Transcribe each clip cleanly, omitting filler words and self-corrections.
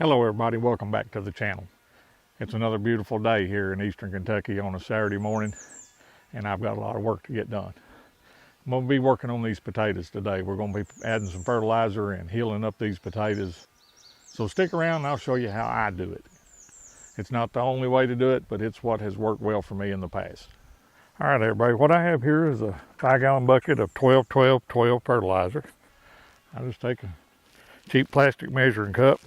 Hello everybody, welcome back to the channel. It's another beautiful day here in eastern Kentucky on a Saturday morning, and I've got a lot of work to get done. I'm going to be working on these potatoes today. We're going to be adding some fertilizer and healing up these potatoes. So stick around and I'll show you how I do it. It's not the only way to do it, but it's what has worked well for me in the past. All right everybody, what I have here is a 5-gallon bucket of 12-12-12 fertilizer. I just take a cheap plastic measuring cup,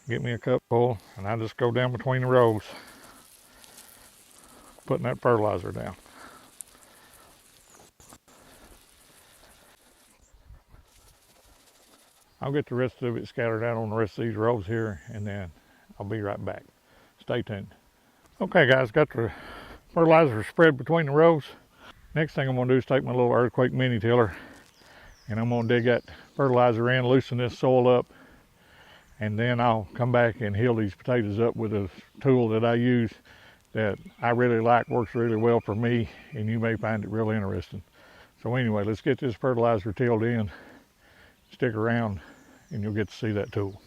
get me a cup full, and I just go down between the rows, putting that fertilizer down. I'll get the rest of it scattered out on the rest of these rows here, and then I'll be right back. Stay tuned. Okay guys, got the fertilizer spread between the rows. Next thing I'm going to do is take my little earthquake mini tiller, and I'm going to dig that fertilizer in, loosen this soil up, and then I'll come back and heal these potatoes up with a tool that I use that I really like, works really well for me, and you may find it real interesting. So anyway, let's get this fertilizer tilled in. Stick around and you'll get to see that tool.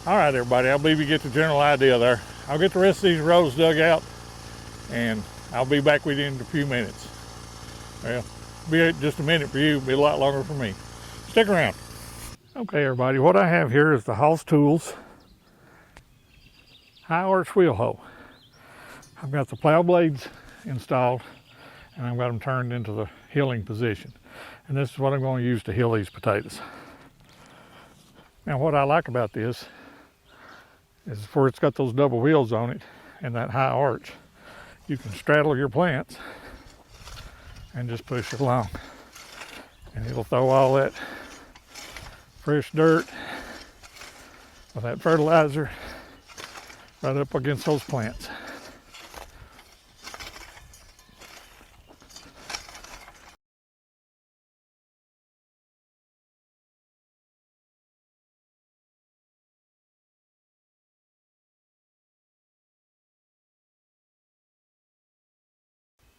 All right, everybody, I believe you get the general idea there. I'll get the rest of these rows dug out, and I'll be back with you in a few minutes. Well, be just a minute for you, be a lot longer for me. Stick around. Okay, everybody, what I have here is the House Tools high arch wheel hoe. I've got the plow blades installed, and I've got them turned into the healing position. And this is what I'm going to use to heal these potatoes. Now, what I like about this is where it's got those double wheels on it and that high arch, you can straddle your plants and just push it along, and it'll throw all that fresh dirt with that fertilizer right up against those plants.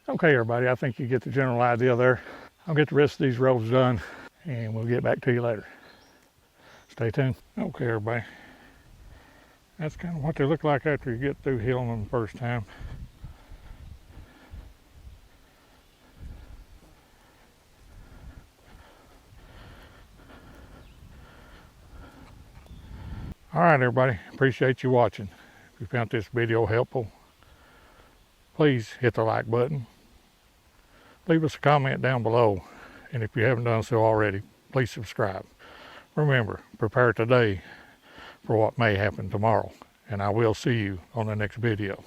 Okay, everybody, I think you get the general idea there. I'll get the rest of these rows done, and we'll get back to you later. Stay tuned. Okay, everybody, that's kind of what they look like after you get through healing them the first time. All right, everybody, appreciate you watching. If you found this video helpful, please hit the like button. Leave us a comment down below, and if you haven't done so already, please subscribe. Remember, prepare today for what may happen tomorrow, and I will see you on the next video.